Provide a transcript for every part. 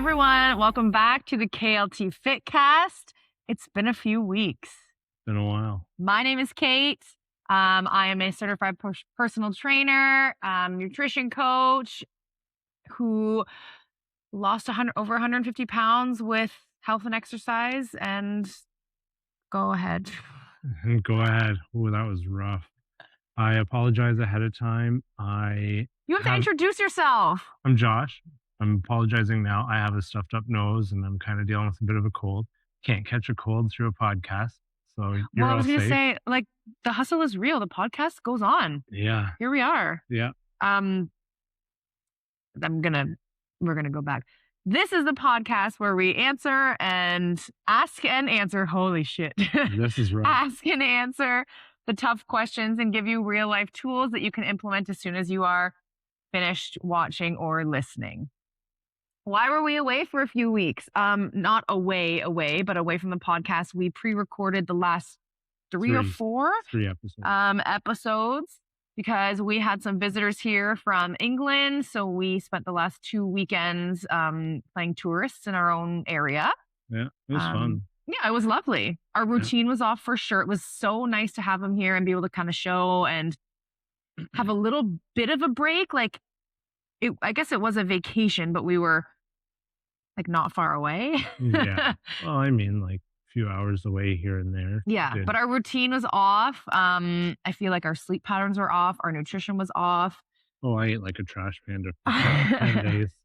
everyone. Welcome back to the KLT Fitcast. It's been a few weeks. Been a while. My name is Kate. I am a certified personal trainer, nutrition coach who lost over 150 pounds with health and exercise. And go ahead. Go ahead. Oh, that was rough. I apologize ahead of time. You have to introduce yourself. I'm Josh. I'm apologizing now. I have a stuffed up nose and I'm kind of dealing with a bit of a cold. Can't catch a cold through a podcast. So you're I was all going to safe. say, like, the hustle is real. The podcast goes on. Yeah. Here we are. Yeah. We're going to go back. This is the podcast where we answer and ask and answer. Holy shit. This is right. Ask and answer the tough questions and give you real life tools that you can implement as soon as you are finished watching or listening. Why were we away for a few weeks? Not away, but away from the podcast. We pre-recorded the last three or four episodes because we had some visitors here from England. So we spent the last 2 weekends playing tourists in our own area. Yeah, it was fun. Yeah, it was lovely. Our routine was off for sure. It was so nice to have them here and be able to kind of show and have a little bit of a break. Like, I guess it was a vacation, but we were like not far away. Yeah. Well, I mean, like a few hours away here and there. Yeah. But our routine was off. I feel like our sleep patterns were off. Our nutrition was off. Oh, I ate like a trash panda for 10 days.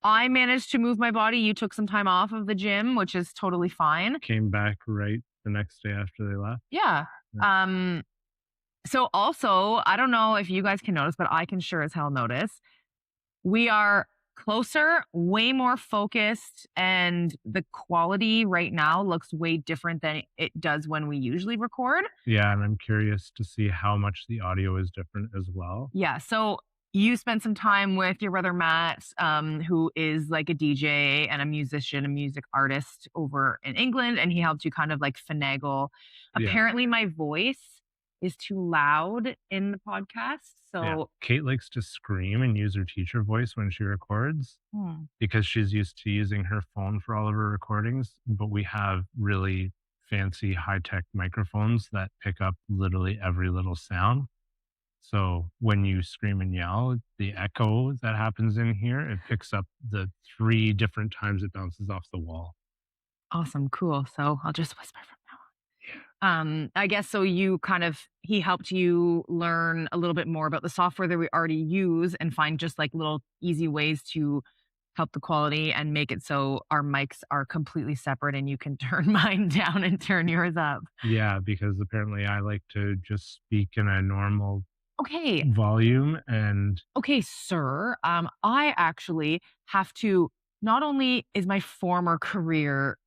I managed to move my body. You took some time off of the gym, which is totally fine. Came back right the next day after they left. Yeah. So also, I don't know if you guys can notice, but I can sure as hell notice. We are closer, way more focused, and the quality right now looks way different than it does when we usually record. Yeah, and I'm curious to see how much the audio is different as well. Yeah, so you spent some time with your brother Matt, who is like a DJ and a musician, a music artist over in England, and he helped you kind of like finagle. Yeah. Apparently my voice is too loud in the podcast. So yeah. Kate likes to scream and use her teacher voice when she records because she's used to using her phone for all of her recordings. But we have really fancy high-tech microphones that pick up literally every little sound. So when you scream and yell, the echo that happens in here, it picks up the 3 different times it bounces off the wall. Awesome. Cool. So I'll just whisper from now on. I guess so he helped you learn a little bit more about the software that we already use and find just like little easy ways to help the quality and make it so our mics are completely separate and you can turn mine down and turn yours up. Yeah, because apparently I like to just speak in a normal volume and... Okay, sir. I actually have to, not only is my former career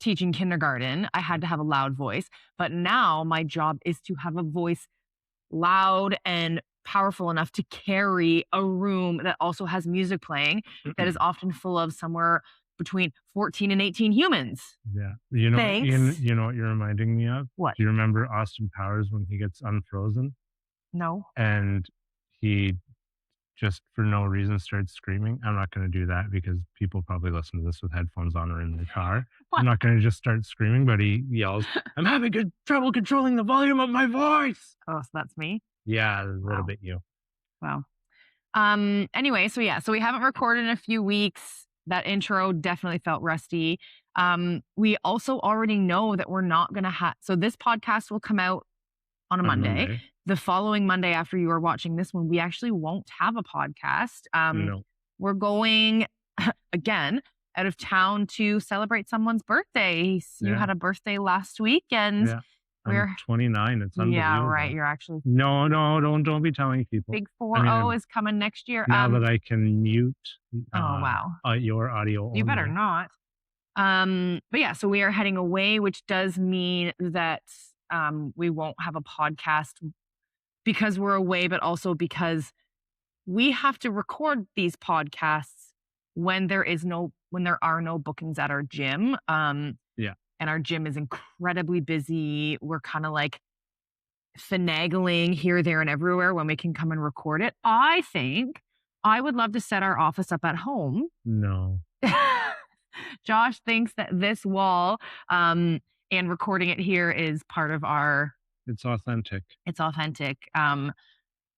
teaching kindergarten, I had to have a loud voice, but now my job is to have a voice loud and powerful enough to carry a room that also has music playing that is often full of somewhere between 14 and 18 humans. Yeah. You know what you're reminding me of? What? Do you remember Austin Powers when he gets unfrozen? No. And he just for no reason starts screaming. I'm not going to do that because people probably listen to this with headphones on or in their car. What? I'm not going to just start screaming, but he yells, "I'm having good trouble controlling the volume of my voice." Oh, so that's me? Yeah, a little bit you. Wow. Anyway, so we haven't recorded in a few weeks. That intro definitely felt rusty. We also already know that we're not going to have, so this podcast will come out on a Monday. The following Monday after you are watching this one, we actually won't have a podcast. No. We're going, again, out of town to celebrate someone's birthday. You had a birthday last week, and I'm 29. It's unbelievable. Yeah, right. You're actually... No, don't be telling people. Big 4-0 is coming next year. Now that I can mute your audio only. You better not. But yeah, so we are heading away, which does mean that we won't have a podcast because we're away, but also because we have to record these podcasts when there are no bookings at our gym. And our gym is incredibly busy. We're kind of like finagling here, there, and everywhere when we can come and record it. I think I would love to set our office up at home. No. Josh thinks that this wall and recording it here is part of our. It's authentic. It's authentic.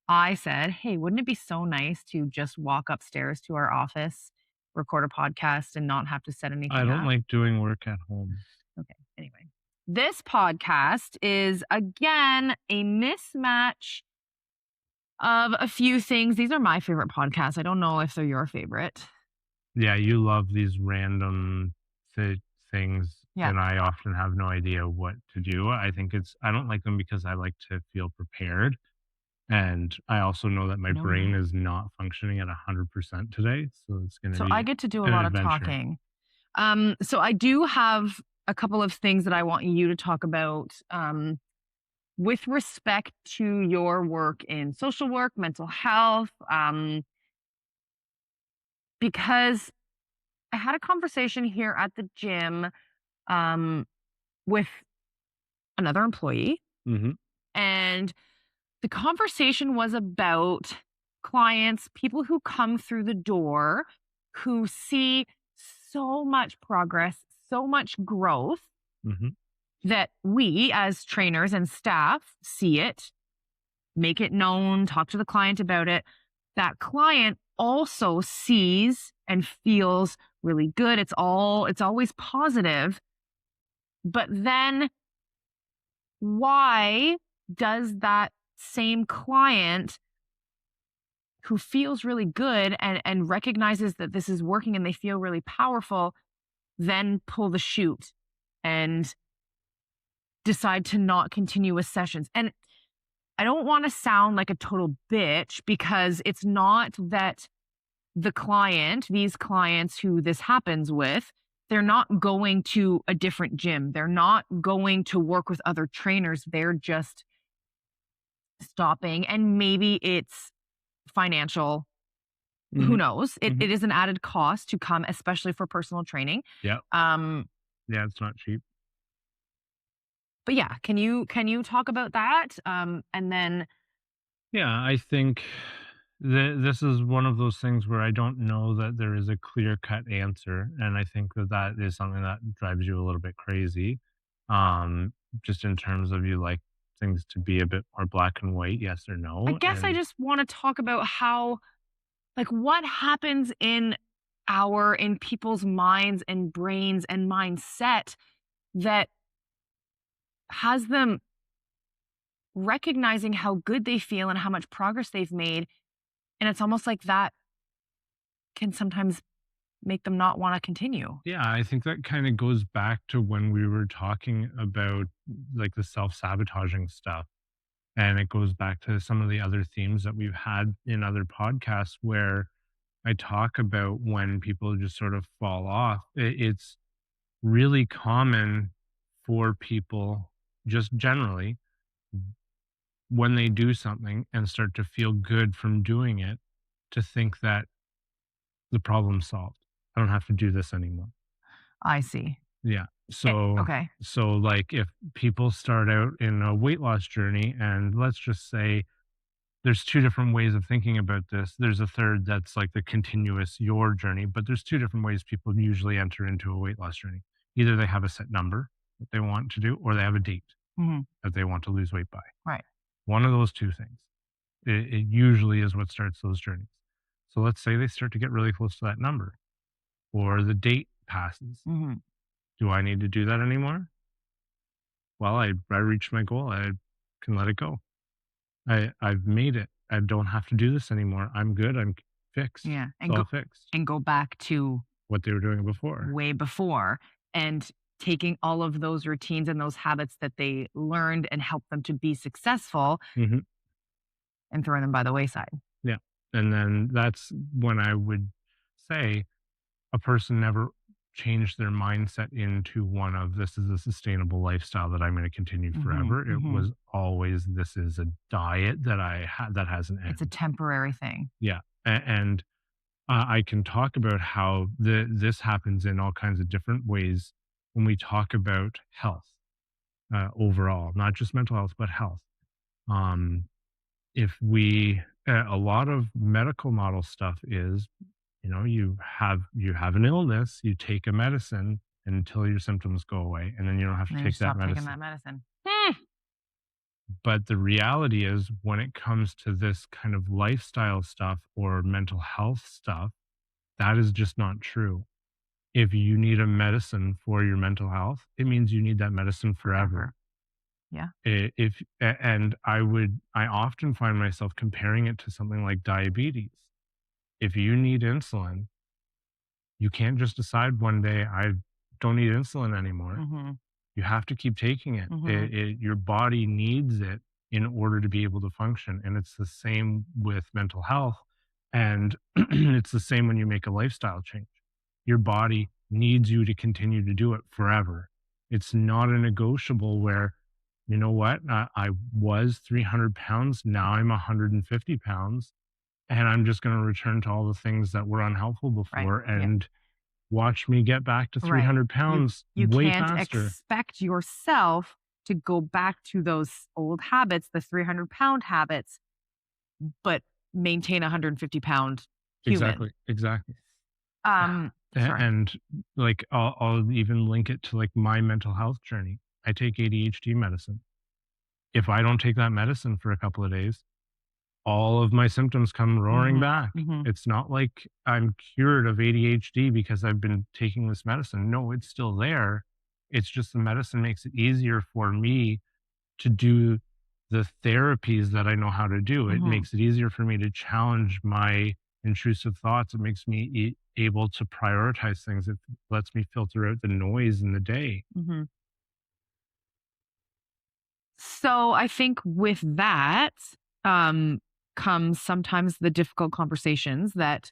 I said, hey, wouldn't it be so nice to just walk upstairs to our office, record a podcast, and not have to set anything I don't up? like doing work at home. Okay. Anyway, this podcast is again a mismatch of a few things. These are my favorite podcasts. I don't know if they're your favorite. Yeah, you love these random things, Yeah. and I often have no idea what to do. I don't like them because I like to feel prepared. And I also know that my brain is not functioning at 100% today. So it's going to So be I get to do a an lot adventure. of talking. So I do have a couple of things that I want you to talk about with respect to your work in social work, mental health, because I had a conversation here at the gym with another employee, and the conversation was about clients, people who come through the door who see so much progress, so much growth that we as trainers and staff see it, make it known, talk to the client about it. That client also sees and feels really good. It's always positive. But then why does that same client who feels really good and recognizes that this is working and they feel really powerful then pull the chute and decide to not continue with sessions? And I don't want to sound like a total bitch, because it's not that these clients who this happens with, they're not going to a different gym. They're not going to work with other trainers. They're just stopping. And maybe it's financial. Who knows? It is an added cost to come, especially for personal training. Yeah. Yeah, it's not cheap. But yeah, can you talk about that? And then. Yeah, I think this is one of those things where I don't know that there is a clear cut answer. And I think that is something that drives you a little bit crazy. Just in terms of, you like things to be a bit more black and white, yes or no. I guess I just want to talk about how, like, what happens in people's minds and brains and mindset that has them recognizing how good they feel and how much progress they've made. And it's almost like that can sometimes make them not want to continue. Yeah, I think that kind of goes back to when we were talking about like the self-sabotaging stuff. And it goes back to some of the other themes that we've had in other podcasts where I talk about when people just sort of fall off. It's really common for people, just generally, when they do something and start to feel good from doing it, to think that the problem's solved. I don't have to do this anymore. I see. Yeah. So, okay. So like if people start out in a weight loss journey, and let's just say there's two different ways of thinking about this. There's a third that's like the continuous your journey, but there's two different ways people usually enter into a weight loss journey. Either they have a set number that they want to do, or they have a date that they want to lose weight by. Right. One of those two things. It usually is what starts those journeys. So let's say they start to get really close to that number, or the date passes. Do I need to do that anymore? Well, I reached my goal. I can let it go. I've made it. I don't have to do this anymore. I'm good. I'm fixed. Yeah. It's all fixed. And go back to what they were doing before. Way before. And taking all of those routines and those habits that they learned and helped them to be successful and throwing them by the wayside. Yeah. And then that's when I would say a person never changed their mindset into one of, this is a sustainable lifestyle that I'm going to continue forever. It was always, this is a diet that that has an end. It's a temporary thing. Yeah. And I can talk about how this happens in all kinds of different ways when we talk about health overall, not just mental health, but health. If we A lot of medical model stuff is, you have an illness, you take a medicine until your symptoms go away, and then you don't have to And then you take that stop taking medicine. that medicine. But the reality is, when it comes to this kind of lifestyle stuff or mental health stuff, that is just not true. If you need a medicine for your mental health, it means you need that medicine forever. Yeah. I often find myself comparing it to something like diabetes. If you need insulin, you can't just decide one day, I don't need insulin anymore. Mm-hmm. You have to keep taking it. Mm-hmm. Your body needs it in order to be able to function. And it's the same with mental health. And it's the same when you make a lifestyle change. Your body needs you to continue to do it forever. It's not a negotiable where, you know what, I was 300 pounds, now I'm 150 pounds, and I'm just going to return to all the things that were unhelpful Right. before Yeah. and watch me get back to Right. 300 pounds You way can't faster. expect yourself to go back to those old habits, the 300-pound habits, but maintain a 150-pound human. Exactly. Sorry. And like, I'll even link it to like my mental health journey. I take ADHD medicine. If I don't take that medicine for a couple of days, all of my symptoms come roaring back. Mhm. It's not like I'm cured of ADHD because I've been taking this medicine. No, it's still there. It's just the medicine makes it easier for me to do the therapies that I know how to do. It Mhm. makes it easier for me to challenge my intrusive thoughts. It makes me able to prioritize things. It lets me filter out the noise in the day. Mhm. So I think with that um, comes sometimes the difficult conversations that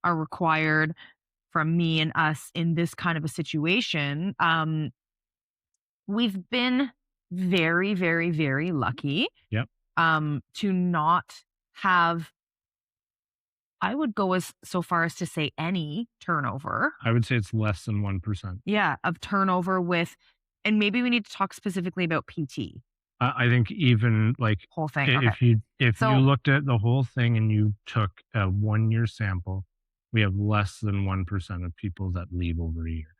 are required from me and us in this kind of a situation. We've been very, very, very lucky Yep. to not have, I would go as so far as to say, any turnover. I would say it's less than 1%. Yeah, of turnover with, and maybe we need to talk specifically about PT. I think even like, Whole thing. Okay. if you So looked at the whole thing and you took a 1 year sample, we have less than 1% of people that leave over a year.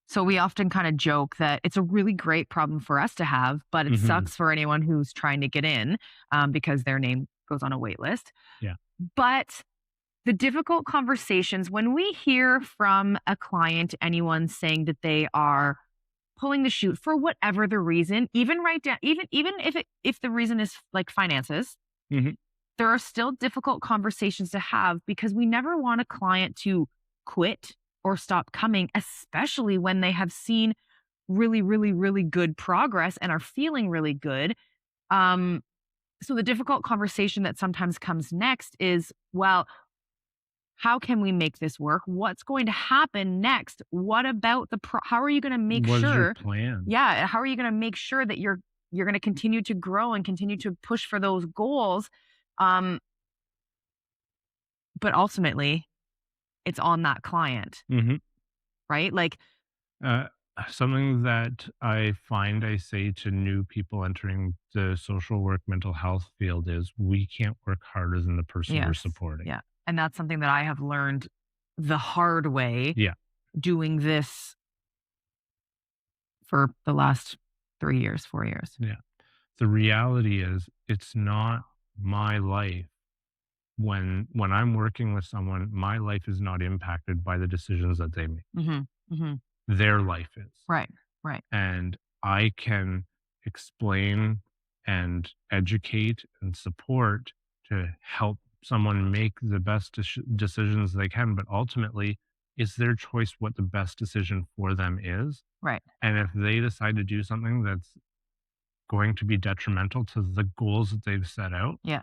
So we often kind of joke that it's a really great problem for us to have, but it Mhm. sucks for anyone who's trying to get in because their name goes on a wait list. Yeah. But the difficult conversations, when we hear from a client, anyone saying that they are pulling the chute for whatever the reason, even right down, even if the reason is like finances, Mhm. there are still difficult conversations to have because we never want a client to quit or stop coming, especially when they have seen really, really, really good progress and are feeling really good. Um, so the difficult conversation that sometimes comes next is, well, how can we make this work? What's going to happen next? What about how are you going to make What is your sure? plan? Yeah, how are you going to make sure that you're going to continue to grow and continue to push for those goals? Um, but ultimately, it's on that client, Mhm. right? Like, Uh, Something that I find I say to new people entering the social work mental health field is, we can't work harder than the person we're yes, supporting. yeah, and that's something that I have learned the hard way Yeah. doing this for the last 3 years, 4 years. Yeah. The reality is, it's not my life. When I'm working with someone, my life is not impacted by the decisions that they make. Mm-hmm. Their life is. Right, right, And I can explain and educate and support to help someone make the best decisions they can, but ultimately it's their choice what the best decision for them is. right. And if they decide to do something that's going to be detrimental to the goals that they've set out, Yeah,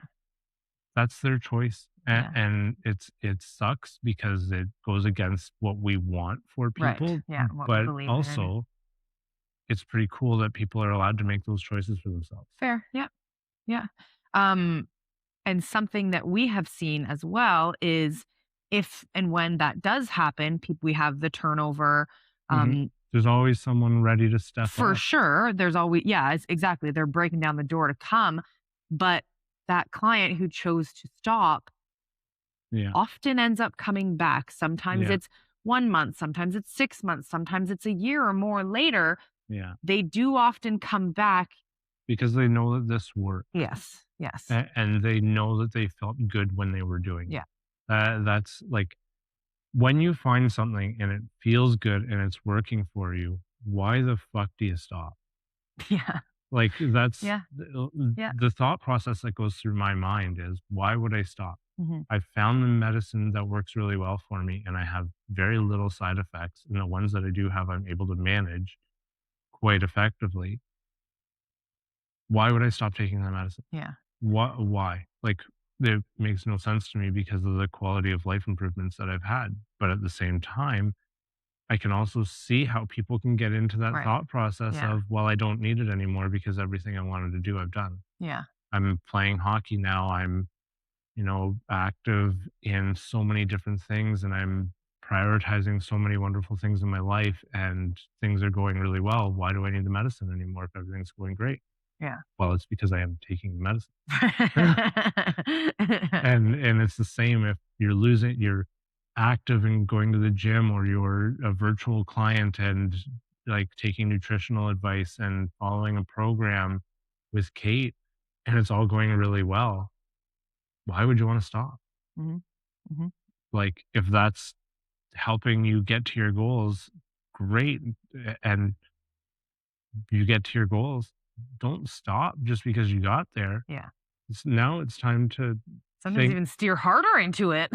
that's their choice. yeah, And it sucks because it goes against what we want for right. people. Yeah, what we But believe in. also, it's pretty cool that people are allowed to make those choices for themselves. Fair. Yeah, yeah. Um, and something that we have seen as well is if and when that does happen, people we have the turnover. Mhm. Um, There's always someone ready to step for up. sure, there's always, yeah, exactly. They're breaking down the door to come, but that client who chose to stop often ends up coming back. Sometimes it's 1 month, sometimes it's 6 months, sometimes it's a year or more later. They do often come back because they know that this works. Yes. And they know that they felt good when they were doing it. Yeah. That's like, when you find something and it feels good and it's working for you, why the fuck do you stop? Yeah. Like, that's Yeah. the thought process that goes through my mind is, why would I stop? Mm-hmm. I found the medicine that works really well for me, and I have very little side effects. And the ones that I do have, I'm able to manage quite effectively. Why would I stop taking that medicine? Yeah. Why? Like, it makes no sense to me because of the quality of life improvements that I've had. But at the same time, I can also see how people can get into that Right. thought process Yeah. of, well, I don't need it anymore because everything I wanted to do, I've done. Yeah. I'm playing hockey now. I'm, active in so many different things, and I'm prioritizing so many wonderful things in my life, and things are going really well. Why do I need the medicine anymore if everything's going great? Yeah. Well, it's because I am taking the medicine. And it's the same if you're active and going to the gym, or you're a virtual client and like taking nutritional advice and following a program with Kate, and it's all going really well. Why would you want to stop? Mm-hmm. Mm-hmm. Like, if that's helping you get to your goals, great. And you get to your goals, don't stop just because you got there. Yeah. Now it's time to Sometimes even steer harder into it.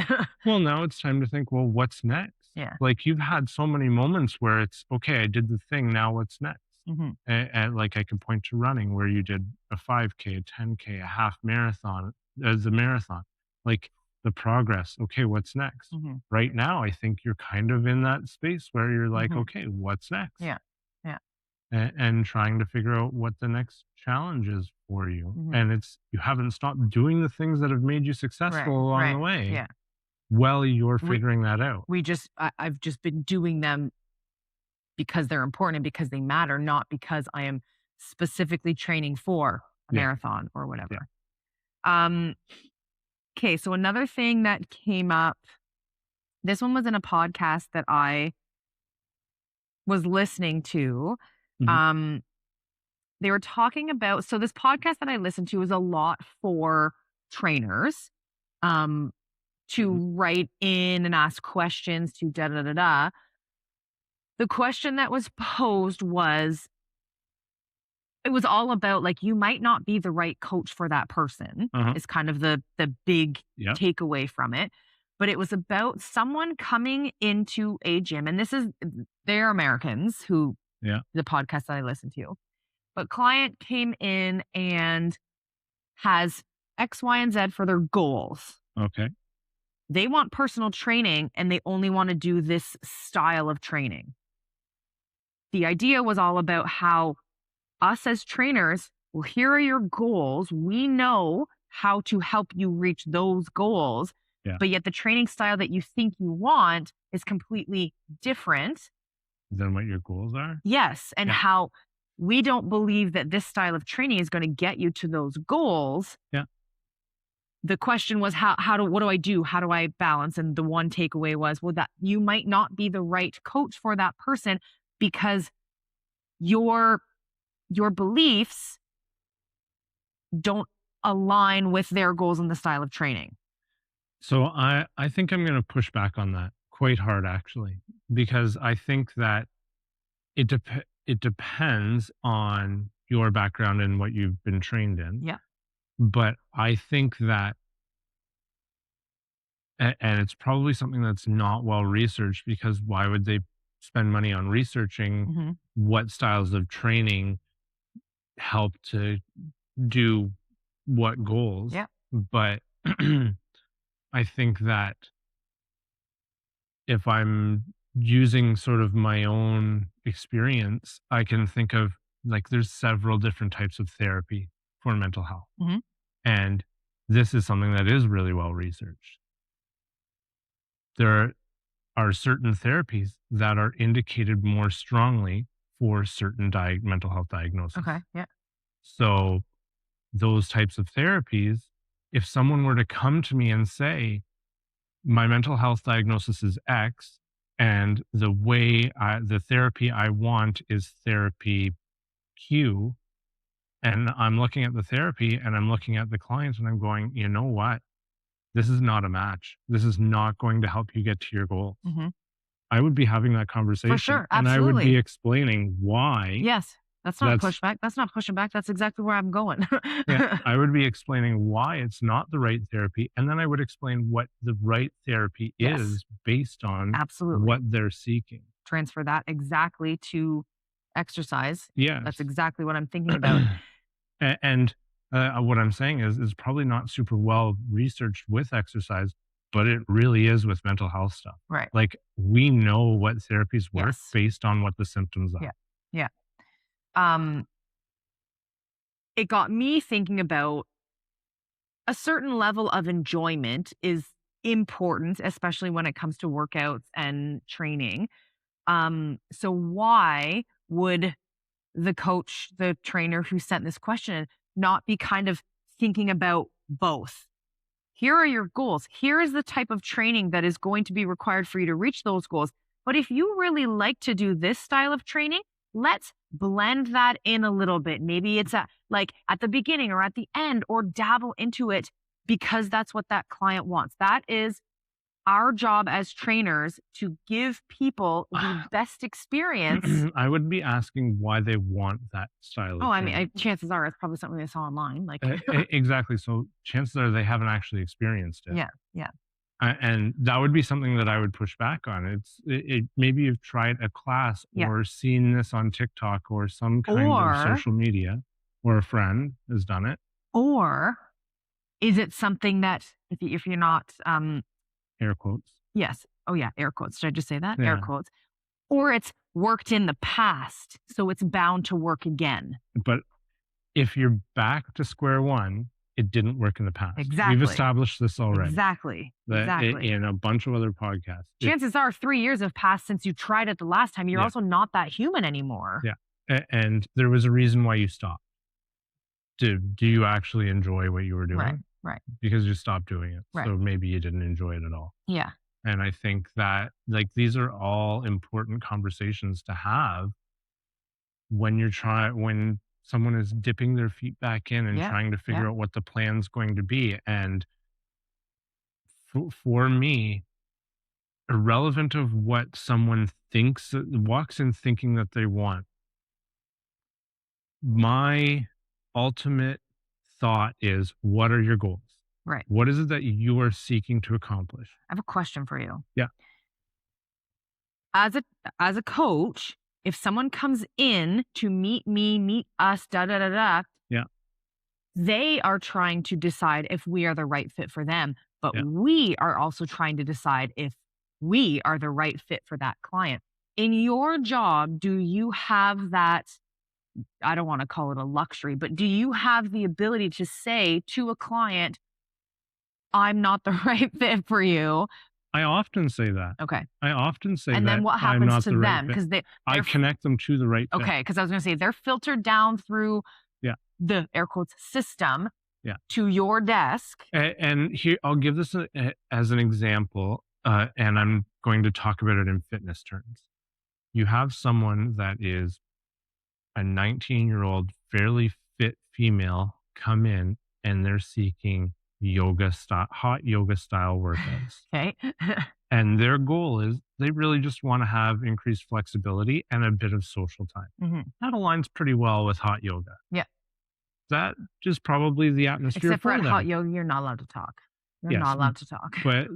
Well, now it's time to think, well, what's next? Yeah. Like, you've had so many moments where it's, okay, I did the thing, now what's next? Mm-hmm. And like, I could point to running where you did a 5K, a 10K, a half marathon as a marathon. Like, the progress, okay, what's next? Mm-hmm. Right now, I think you're kind of in that space where you're like, Mm-hmm. okay, what's next? Yeah. And trying to figure out what the next challenge is for you. Mm-hmm. And you haven't stopped doing the things that have made you successful along the way. Yeah. Well, you're figuring that out. I've just been doing them because they're important and because they matter, not because I am specifically training for a marathon or whatever. Okay, so another thing that came up, this one was in a podcast that I was listening to. Mm-hmm. They were talking about, so this podcast that I listened to is a lot for trainers to write in and ask questions to da da da da. The question that was posed was, it was all about, like, you might not be the right coach for that person. Is kind of the big takeaway from it. But it was about someone coming into a gym, and they're Americans who the podcast that I listened to. But client came in and has X, Y, and Z for their goals. Okay. They want personal training and they only want to do this style of training. The idea was all about how us as trainers, well, here are your goals. We know how to help you reach those goals. But yet the training style that you think you want is completely different than what your goals are. Yes. And how we don't believe that this style of training is going to get you to those goals. Yeah. The question was, what do I do? How do I balance? And the one takeaway was, well, that you might not be the right coach for that person because your beliefs don't align with their goals and the style of training. So I think I'm going to push back on that quite hard, actually, because I think that it depends on your background and what you've been trained in. Yeah. But I think that, and it's probably something that's not well researched, because why would they spend money on researching what styles of training help to do what goals? Yeah. But I think that if I'm using sort of my own experience, I can think of, like, there's several different types of therapy for mental health. And this is something that is really well researched. There are certain therapies that are indicated more strongly for certain mental health diagnoses. Okay. Yeah. So those types of therapies if someone were to come to me and say, my mental health diagnosis is X, and the therapy I want is therapy Q, and I'm looking at the therapy and I'm looking at the client and I'm going, you know what? This is not a match. This is not going to help you get to your goals. I would be having that conversation. For sure. And I would be Absolutely. explaining why. Yes. That's not pushback. That's not pushing back. That's exactly where I'm going. Yeah, I would be explaining why it's not the right therapy. And then I would explain what the right therapy Yes. is based on Absolutely. what they're seeking. Transfer that exactly to exercise. Yes. That's exactly what I'm thinking about. And what I'm saying is probably not super well researched with exercise, but it really is with mental health stuff. Right. Like, we know what therapies work Yes. based on what the symptoms are. Yeah. It got me thinking about a certain level of enjoyment is important, especially when it comes to workouts and training. So why would the coach, the trainer who sent this question, not be kind of thinking about both? Here are your goals. Here is the type of training that is going to be required for you to reach those goals. But if you really like to do this style of training, let's blend that in a little bit. Maybe it's at the beginning or at the end, or dabble into it because that's what that client wants. That is our job as trainers, to give people the best experience. I would be asking why they want that style of training. Chances are it's probably something they saw online. Exactly. So chances are they haven't actually experienced it. Yeah. And that would be something that I would push back on. Maybe you've tried a class or seen this on TikTok or some kind of social media, or a friend has done it. Or is it something that if you're not air quotes? Yes. Oh yeah, air quotes. Should I just say that? Yeah. Air quotes. Or it's worked in the past, so it's bound to work again. But if you're back to square one, it didn't work in the past. Exactly. We've established this already. Exactly. In a bunch of other podcasts. Chances are 3 years have passed since you tried it the last time. You're also not that human anymore. Yeah. And there was a reason why you stopped. Do you actually enjoy what you were doing? Right. Because you stopped doing it. Right. So maybe you didn't enjoy it at all. Yeah. And I think that these are all important conversations to have when someone is dipping their feet back in and trying to figure out what the plan's going to be. And for me, irrelevant of what someone walks in thinking that they want, my ultimate thought is, what are your goals? Right. What is it that you are seeking to accomplish? I have a question for you. Yeah. As a coach, if someone comes in to meet me, meet us, yeah, they are trying to decide if we are the right fit for them, but we are also trying to decide if we are the right fit for that client. In your job, do you have that, I don't want to call it a luxury, but do you have the ability to say to a client, I'm not the right fit for you? I often say that. Okay. I often say that. And then what happens to them? Because I connect them to the right fit. Okay, because I was going to say they're filtered down through the air quotes system to your desk. And here, I'll give this as an example, and I'm going to talk about it in fitness terms. You have someone that is a 19-year-old, fairly fit female come in, and they're seeking hot yoga style workouts. Okay. And their goal is they really just want to have increased flexibility and a bit of social time. Mm-hmm. That aligns pretty well with hot yoga. Yeah. That is probably the atmosphere. Except for at hot yoga, you're not allowed to talk. You're not allowed to talk. But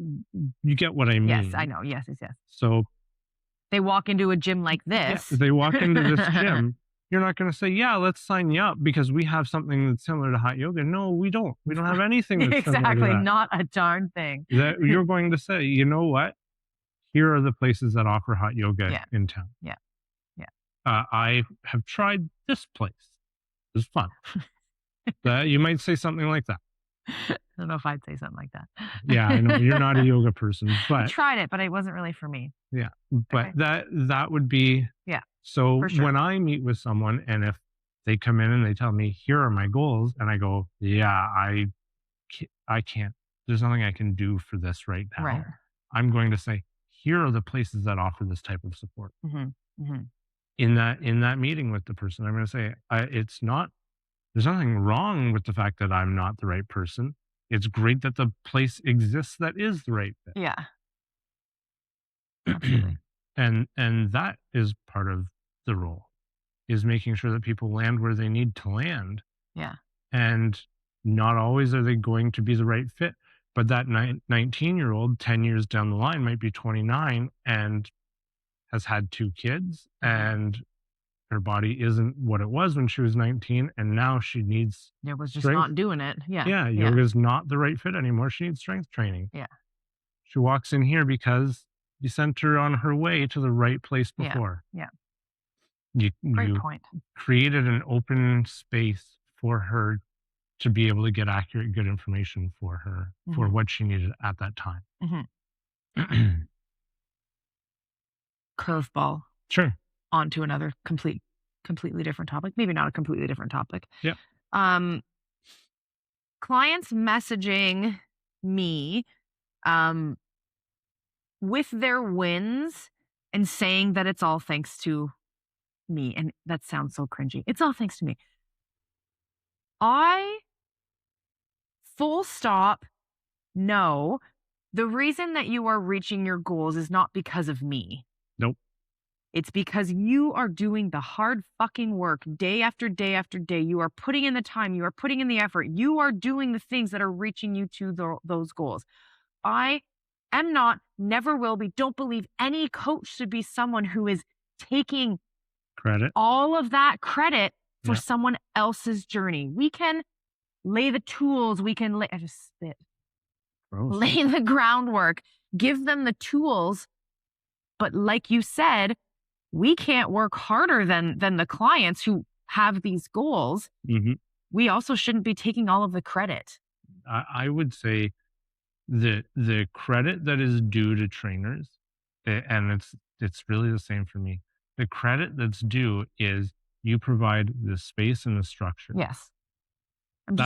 you get what I mean. Yes, I know. Yes. So they walk into a gym like this. Yeah, they walk into this gym. You're not going to say, yeah, let's sign you up because we have something that's similar to hot yoga. No, we don't. We don't have anything that's similar to that. Exactly. Not a darn thing. That you're going to say, you know what? Here are the places that offer hot yoga in town. Yeah. I have tried this place. It's fun. You might say something like that. I don't know if I'd say something like that. Yeah, I know you're not a yoga person, but I tried it, but it wasn't really for me. Yeah, but that would be So when I meet with someone, and if they come in and they tell me, here are my goals, and I go, yeah, I I can't, there's nothing I can do for this right now. Right. I'm going to say, here are the places that offer this type of support. Mm-hmm. In that meeting with the person, I'm going to say, there's nothing wrong with the fact that I'm not the right person. It's great that the place exists that is the right fit. Yeah. Absolutely. and that is part of the role, is making sure that people land where they need to land. Yeah. And not always are they going to be the right fit. But that 19-year-old 10 years down the line might be 29 and has had 2 kids, and her body isn't what it was when she was 19, and now she needs It was just strength. not doing it. Yeah. Yoga is not the right fit anymore. She needs strength training. Yeah. She walks in here because you sent her on her way to the right place before. Yeah. Great point. Created an open space for her to be able to get accurate, good information for her, for what she needed at that time. Curveball. Sure. Onto another completely different topic. Maybe not a completely different topic. Yeah. Clients messaging me with their wins and saying that it's all thanks to me. And that sounds so cringy. It's all thanks to me. Full stop. No, the reason that you are reaching your goals is not because of me. Nope. It's because you are doing the hard fucking work day after day after day. You are putting in the time. You are putting in the effort. You are doing the things that are reaching you to those goals. I am not, never will be, don't believe any coach should be someone who is taking credit, all of that credit for someone else's journey. We can lay the tools. We can I just spit. Gross. Lay the groundwork. Give them the tools. But like you said, we can't work harder than the clients who have these goals. We also shouldn't be taking all of the credit. I would say the credit that is due to trainers, and it's really the same for me. The credit that's due is you provide the space and the structure. Yes. I'm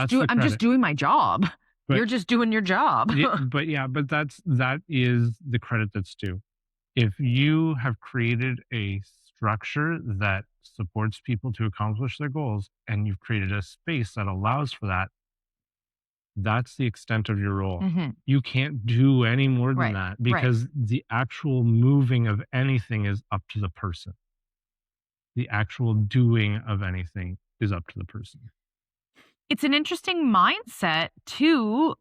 just doing my job. But you're just doing your job. but that is the credit that's due. If you have created a structure that supports people to accomplish their goals, and you've created a space that allows for that, that's the extent of your role. You can't do any more than that, because the actual moving of anything is up to the person. The actual doing of anything is up to the person. It's an interesting mindset too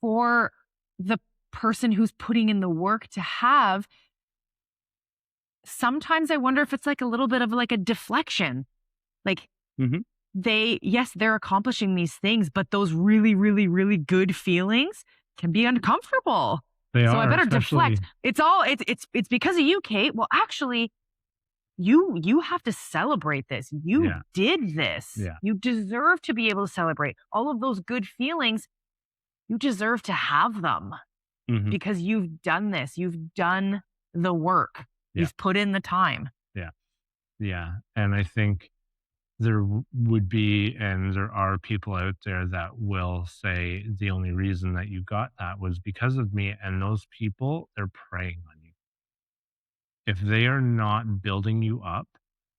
for the person who's putting in the work to have. Sometimes I wonder if it's like a little bit of like a deflection. Like they're accomplishing these things, but those really, really, really good feelings can be uncomfortable. I better deflect. It's because of you, Kate. Well, actually, you have to celebrate this. You did this. Yeah. You deserve to be able to celebrate all of those good feelings. You deserve to have them because you've done this. You've done the work. You've put in the time. Yeah. And I think there would be, and there are people out there that will say the only reason that you got that was because of me. And those people, they're preying on you. If they are not building you up,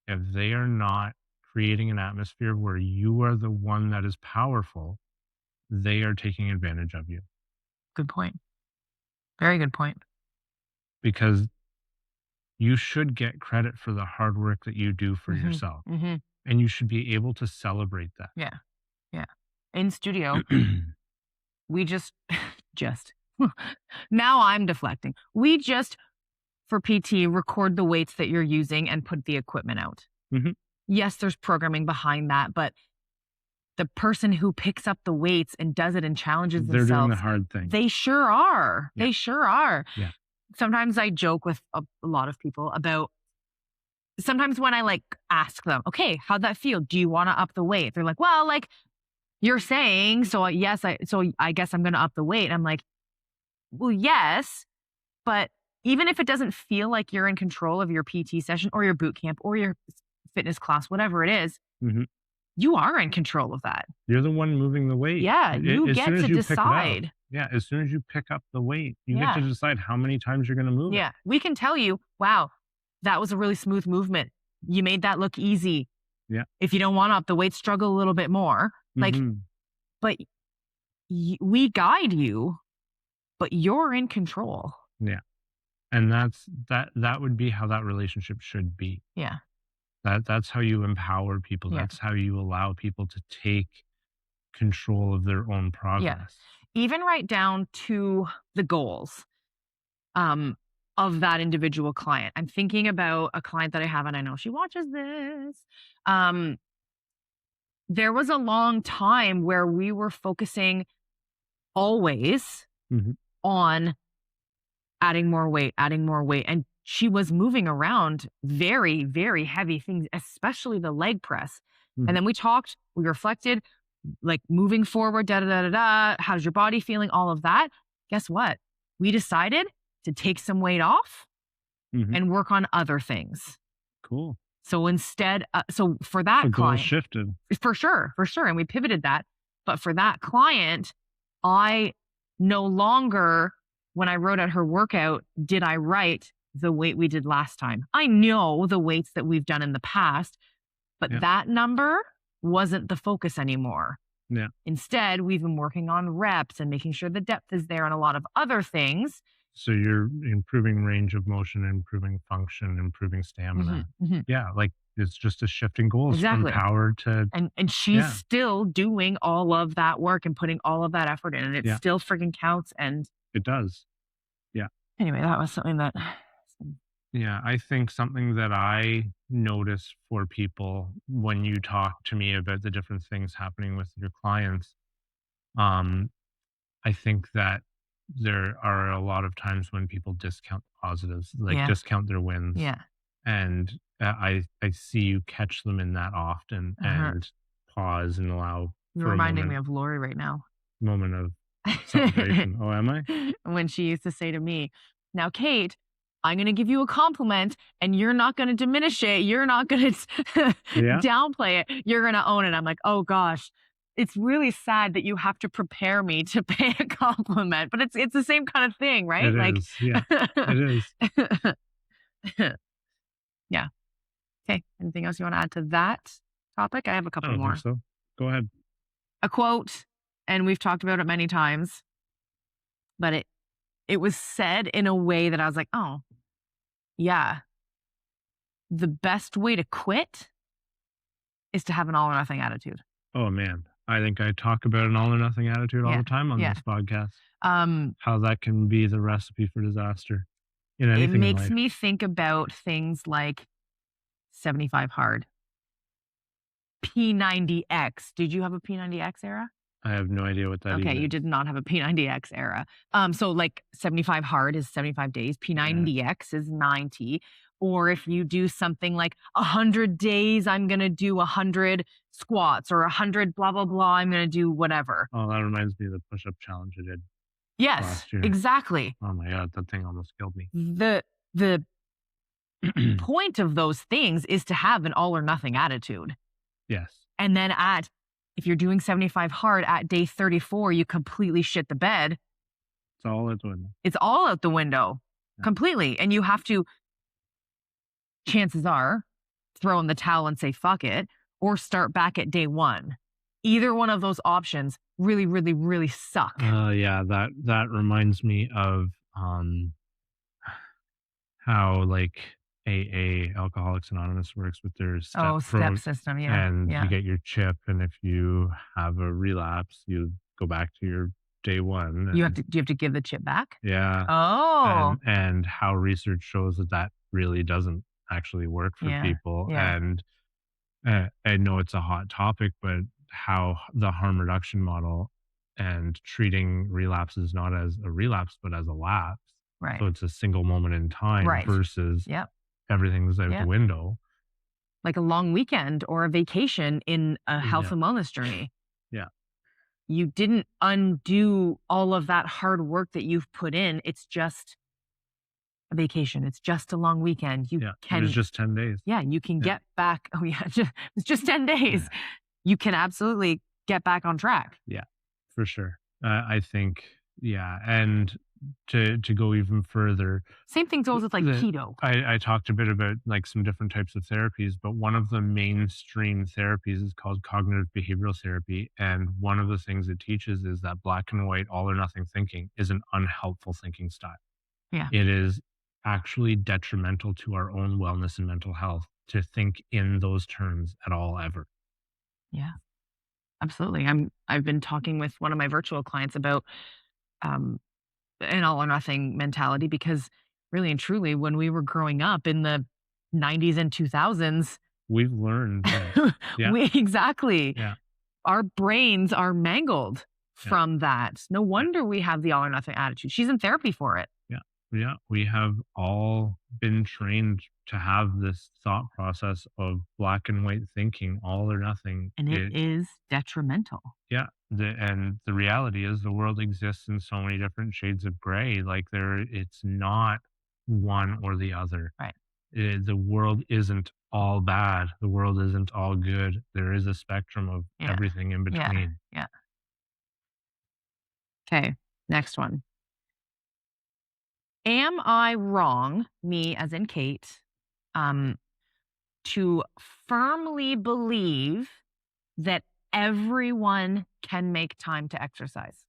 if they are not creating an atmosphere where you are the one that is powerful, they are taking advantage of you. Good point. Very good point. Because you should get credit for the hard work that you do for yourself. And you should be able to celebrate that. Yeah. In studio, we just now I'm deflecting. We just, for PT, record the weights that you're using and put the equipment out. Yes, there's programming behind that, but the person who picks up the weights and does it and challenges themselves, they're doing the hard thing. They sure are. Yeah. They sure are. Yeah. Sometimes I joke with a lot of people about, sometimes when I like ask them, okay, how'd that feel? Do you want to up the weight? They're like, well, like you're saying, so yes, I guess I'm going to up the weight. I'm like, well, yes, but even if it doesn't feel like you're in control of your PT session or your boot camp or your fitness class, whatever it is, you are in control of that. You're the one moving the weight. Yeah, you As get soon as to you pick it up, decide. yeah, as soon as you pick up the weight, you get Yeah. to decide how many times you're going to move it. Yeah, we can tell you, wow, that was a really smooth movement. You made that look easy. Yeah. If you don't want to up the weight, struggle a little bit more. Like, but we guide you, but you're in control. Yeah. And that would be how that relationship should be. Yeah. That's how you empower people. Yeah. That's how you allow people to take control of their own progress. Even right down to the goals of that individual client. I'm thinking about a client that I have, and I know she watches this. There was a long time where we were focusing always on adding more weight. And she was moving around very, very heavy things, especially the leg press. And then we talked, we reflected, like moving forward, how's your body feeling? All of that. Guess what? We decided to take some weight off and work on other things. Cool. So instead, so for that client, shifted. For sure. And we pivoted that. But for that client, I no longer, when I wrote out her workout, did I write the weight we did last time? I know the weights that we've done in the past, but that number wasn't the focus anymore. Yeah. Instead, we've been working on reps and making sure the depth is there and a lot of other things. So you're improving range of motion, improving function, improving stamina. Yeah, like it's just a shift in goals from power to... And she's still doing all of that work and putting all of that effort in, and it still freaking counts. And it does. Yeah. Anyway, that was something that... Yeah, I think something that I notice for people when you talk to me about the different things happening with your clients, I think that there are a lot of times when people discount positives, like discount their wins. Yeah. And I see you catch them in that often and pause and allow... You're reminding me of Lori right now. Moment of celebration. Oh, am I? When she used to say to me, now, Kate, I'm going to give you a compliment and you're not going to diminish it. You're not going to downplay it. You're going to own it. I'm like, oh gosh, it's really sad that you have to prepare me to pay a compliment, but it's the same kind of thing, right? It is. Yeah, it is. Yeah. Okay. Anything else you want to add to that topic? I have a couple more. Think so. Go ahead. A quote, and we've talked about it many times, but it was said in a way that I was like, oh, yeah. The best way to quit is to have an all or nothing attitude. Oh, man. I think I talk about an all or nothing attitude all the time on this podcast. How that can be the recipe for disaster in anything in life. It makes me think about things like 75 hard. P90X. Did you have a P90X era? I have no idea what that is. Okay, you did not have a P90X era. So like 75 hard is 75 days. P90X is 90. Or if you do something like 100 days, I'm going to do 100 squats, or 100 blah, blah, blah, I'm going to do whatever. Oh, that reminds me of the push-up challenge I did. Yes, last year. Exactly. Oh my God, that thing almost killed me. The point of those things is to have an all or nothing attitude. Yes. And then if you're doing 75 hard at day 34, you completely shit the bed. It's all out the window. It's all out the window completely. And you have to, chances are, throw in the towel and say, fuck it, or start back at day one. Either one of those options really, really, really suck. Yeah, that reminds me of how like AA, Alcoholics Anonymous, works with their step system, and you get your chip, and if you have a relapse, you go back to your day one. Do you have to give the chip back? Yeah. Oh. And how research shows that really doesn't actually work for people. Yeah. And I know it's a hot topic, but how the harm reduction model and treating relapses not as a relapse but as a lapse. Right. So it's a single moment in time versus everything's out the window. Like a long weekend or a vacation in a health and wellness journey. Yeah. You didn't undo all of that hard work that you've put in. It's just a vacation. It's just a long weekend. It was just 10 days. Yeah, you can get back. Oh yeah, it's just 10 days. you can absolutely get back on track. Yeah, for sure. I think, yeah. And to go even further, Same thing goes with like keto. I talked a bit about like some different types of therapies, but one of the mainstream therapies is called cognitive behavioral therapy. And one of the things it teaches is that black and white, all or nothing thinking is an unhelpful thinking style. Yeah. It is actually detrimental to our own wellness and mental health to think in those terms at all ever. Yeah. Absolutely. I've been talking with one of my virtual clients about um an all or nothing mentality because really and truly when we were growing up in the 90s and 2000s, We've learned that. Yeah. we exactly. Yeah. Our brains are mangled Yeah. from that. No wonder we have the all or nothing attitude. She's in therapy for it. Yeah. Yeah. We have all been trained to have this thought process of black and white thinking, all or nothing. And it is detrimental. Yeah. And the reality is the world exists in so many different shades of gray. Like it's not one or the other. Right. The world isn't all bad. The world isn't all good. There is a spectrum of everything in between. Yeah. Okay. Next one. Am I wrong, me as in Kate, to firmly believe that everyone can make time to exercise?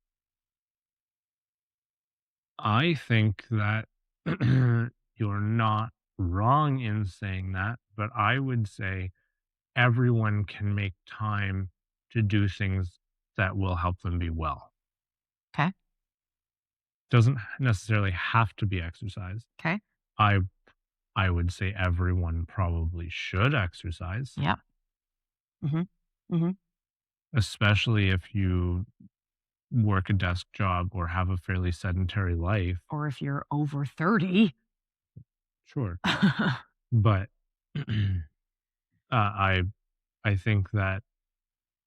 I think that you're not wrong in saying that, but I would say everyone can make time to do things that will help them be well. Okay. Doesn't necessarily have to be exercise. Okay. I would say everyone probably should exercise. Yep. Especially if you work a desk job or have a fairly sedentary life. Or if you're over 30. Sure. But I think that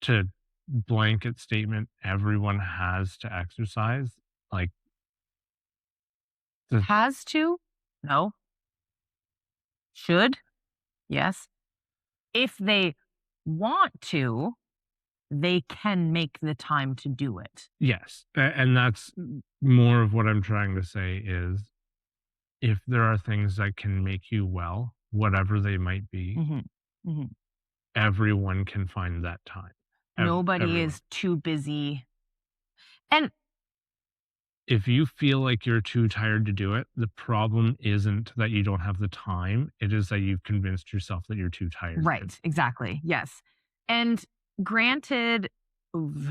to blanket statement, everyone has to exercise, like Has to? No. Should? Yes. If they want to, they can make the time to do it. yes. And that's more of what I'm trying to say is if there are things that can make you well, whatever they might be, everyone can find that time. Nobody is too busy. And if you feel like you're too tired to do it, the problem isn't that you don't have the time. It is that you've convinced yourself that you're too tired. Right. Exactly. Yes. And granted,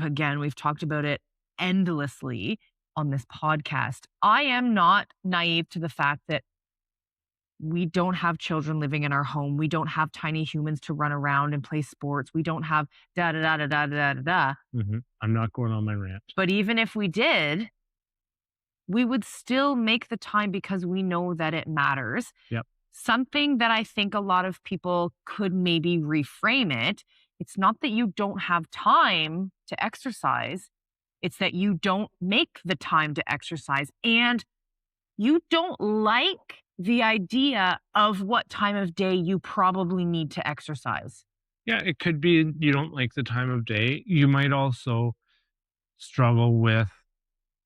again, we've talked about it endlessly on this podcast. I am not naive to the fact that we don't have children living in our home. We don't have tiny humans to run around and play sports. We don't have da da da da da da da da. I'm not going on my rant. But even if we did, we would still make the time because we know that it matters. Yep. Something that I think a lot of people could maybe reframe it. It's not that you don't have time to exercise. It's that you don't make the time to exercise and you don't like the idea of what time of day you probably need to exercise. Yeah, it could be you don't like the time of day. You might also struggle with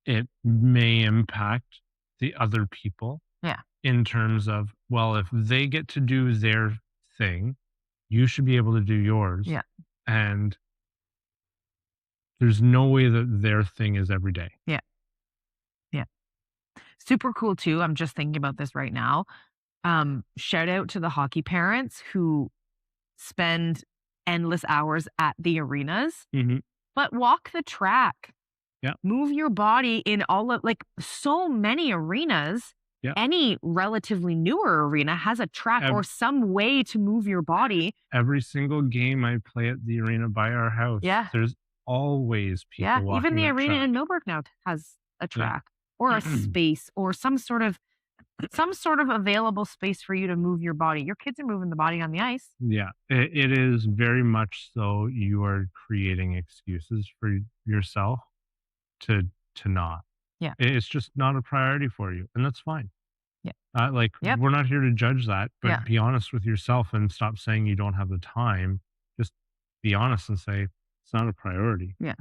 it may impact the other people. Yeah. In terms of, well, if they get to do their thing, you should be able to do yours. Yeah. And there's no way that their thing is every day. Yeah. Yeah. Super cool too. I'm just thinking about this right now. Shout out to the hockey parents who spend endless hours at the arenas, but walk the track. Yeah. Move your body in all of like so many arenas. Yeah. Any relatively newer arena has a track or some way to move your body. Every single game I play at the arena by our house, there's always people walking. Even the arena in Millbrook now has a track or a space or some sort of available space for you to move your body. Your kids are moving the body on the ice. Yeah, it is very much so. You are creating excuses for yourself to not. Yeah. It's just not a priority for you, and that's fine. Yeah. We're not here to judge that, but be honest with yourself and stop saying you don't have the time. Just be honest and say, it's not a priority. Yeah.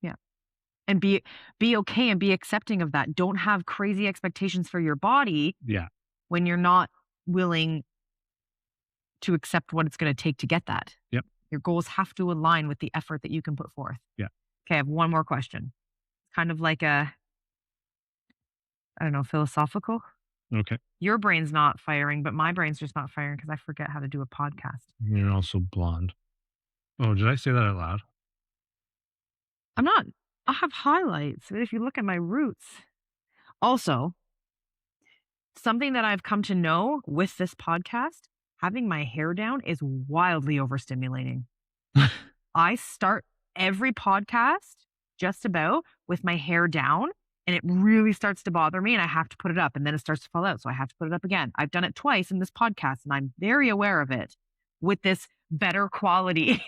Yeah. And be okay and be accepting of that. Don't have crazy expectations for your body Yeah. when you're not willing to accept what it's going to take to get that. Yep. Your goals have to align with the effort that you can put forth. Yeah. Okay, I have one more question. Kind of like I don't know, philosophical. Okay. Your brain's not firing, but my brain's just not firing because I forget how to do a podcast. You're also blonde. Oh, did I say that out loud? I'm not. I have highlights. If you look at my roots. Also, something that I've come to know with this podcast, having my hair down is wildly overstimulating. I start every podcast just about with my hair down, and it really starts to bother me, and I have to put it up, and then it starts to fall out. So I have to put it up again. I've done it twice in this podcast, and I'm very aware of it with this better quality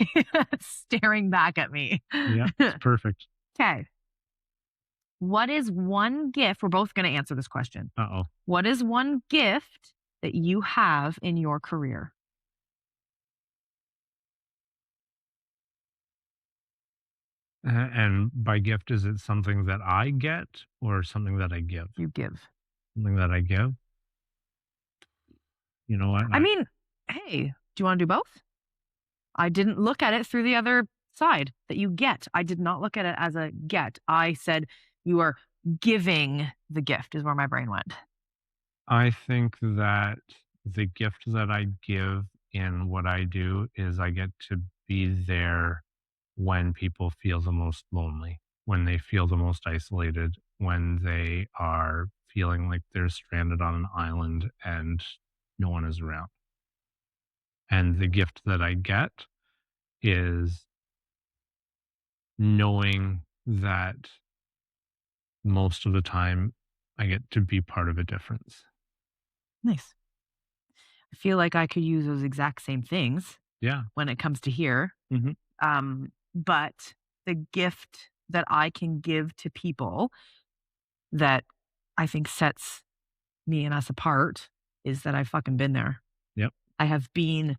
staring back at me. Yeah, it's perfect. Okay. What is one gift? We're both going to answer this question. Uh-oh. What is one gift that you have in your career? And by gift, is it something that I get or something that I give? You give. Something that I give? You know what? I mean, hey, do you want to do both? I didn't look at it through the other side that you get. I did not look at it as a get. I said you are giving the gift is where my brain went. I think that the gift that I give in what I do is I get to be there when people feel the most lonely, when they feel the most isolated, when they are feeling like they're stranded on an island and no one is around. And the gift that I get is knowing that most of the time I get to be part of a difference. Nice. I feel like I could use those exact same things. Yeah. When it comes to here. Mm-hmm. But the gift that I can give to people that I think sets me and us apart is that I've fucking been there. Yep. I have been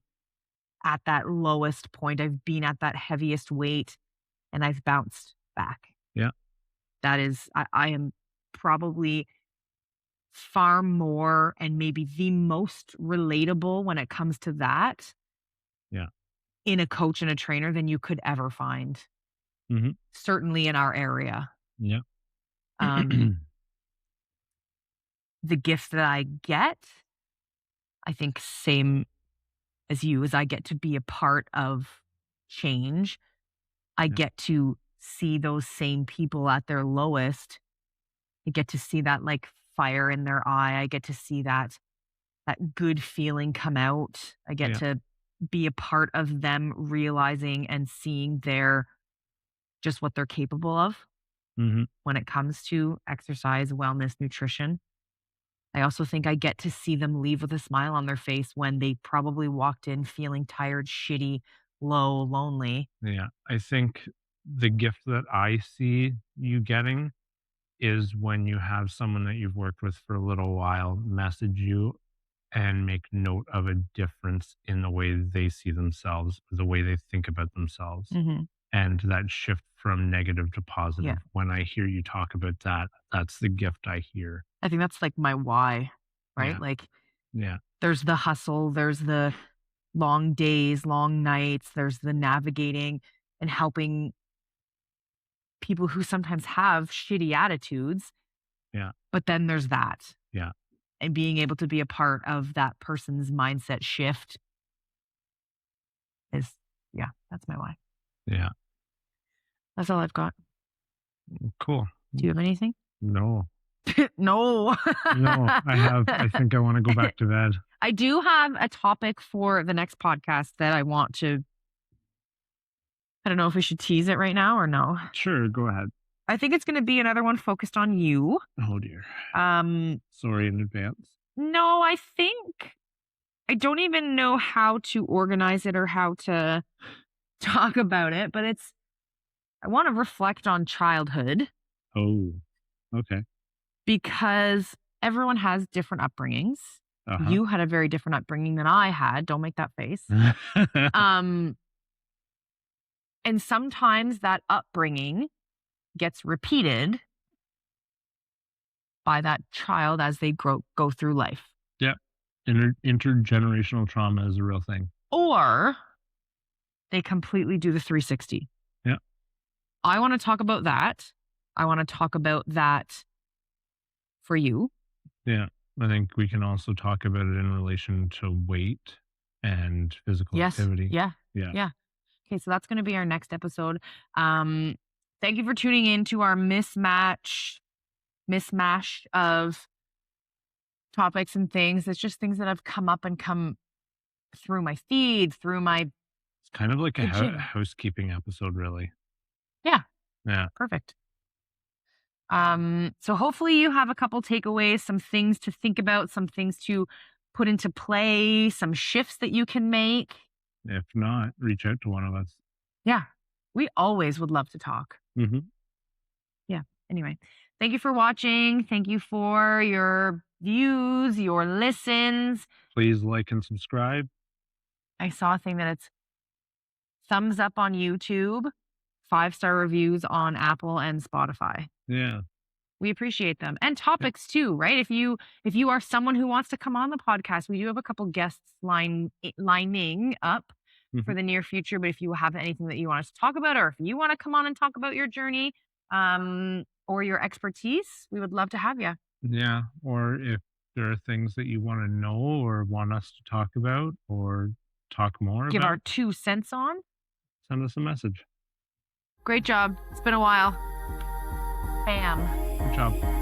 at that lowest point. I've been at that heaviest weight and I've bounced back. Yeah. That is, I am probably far more and maybe the most relatable when it comes to that. Yeah. In a coach and a trainer than you could ever find. Mm-hmm. Certainly in our area. Yeah. The gift that I get, I think same as you, is I get to be a part of change. I get to see those same people at their lowest. I get to see that like fire in their eye. I get to see that good feeling come out. I get to be a part of them realizing and seeing just what they're capable of when it comes to exercise, wellness, nutrition. I also think I get to see them leave with a smile on their face when they probably walked in feeling tired, shitty, low, lonely. Yeah. I think the gift that I see you getting is when you have someone that you've worked with for a little while message you and make note of a difference in the way they see themselves, the way they think about themselves, and that shift from negative to positive. Yeah. When I hear you talk about that, that's the gift I hear. I think that's like my why, right? Yeah. Like, Yeah. there's the hustle, there's the long days, long nights, there's the navigating and helping people who sometimes have shitty attitudes. Yeah. But then there's that. Yeah. And being able to be a part of that person's mindset shift is, that's my why. Yeah. That's all I've got. Cool. Do you have anything? No. No. No, I think I want to go back to bed. I do have a topic for the next podcast that I want to, I don't know if we should tease it right now or no. Sure, go ahead. I think it's going to be another one focused on you. Oh dear. Sorry in advance. No, I don't even know how to organize it or how to talk about it, but I want to reflect on childhood. Oh, okay. Because everyone has different upbringings. You had a very different upbringing than I had. Don't make that face. And sometimes that upbringing gets repeated by that child as they go through life. Yeah. Intergenerational trauma is a real thing. Or they completely do the 360. Yeah. I want to talk about that. I want to talk about that for you. Yeah. I think we can also talk about it in relation to weight and physical activity. Yeah. Okay, so that's going to be our next episode. Thank you for tuning in to our mismatch of topics and things. It's just things that have come up and come through my feed, through my... It's kind of like a housekeeping episode, really. Yeah. Yeah. Perfect. So hopefully you have a couple takeaways, some things to think about, some things to put into play, some shifts that you can make. If not, reach out to one of us. Yeah. We always would love to talk. Mm-hmm. Yeah. Anyway, thank you for watching. Thank you for your views, your listens. Please like and subscribe. I saw a thing that it's thumbs up on YouTube, 5-star reviews on Apple and Spotify. Yeah. We appreciate them. And topics too, right? If you are someone who wants to come on the podcast, we do have a couple guests lining up for the near future. But if you have anything that you want us to talk about, or if you want to come on and talk about your journey, or your expertise, we would love to have you. Yeah. Or if there are things that you want to know or want us to talk about or talk more about, give our 2 cents on, send us a message. Great job. It's been a while. Bam. Good job.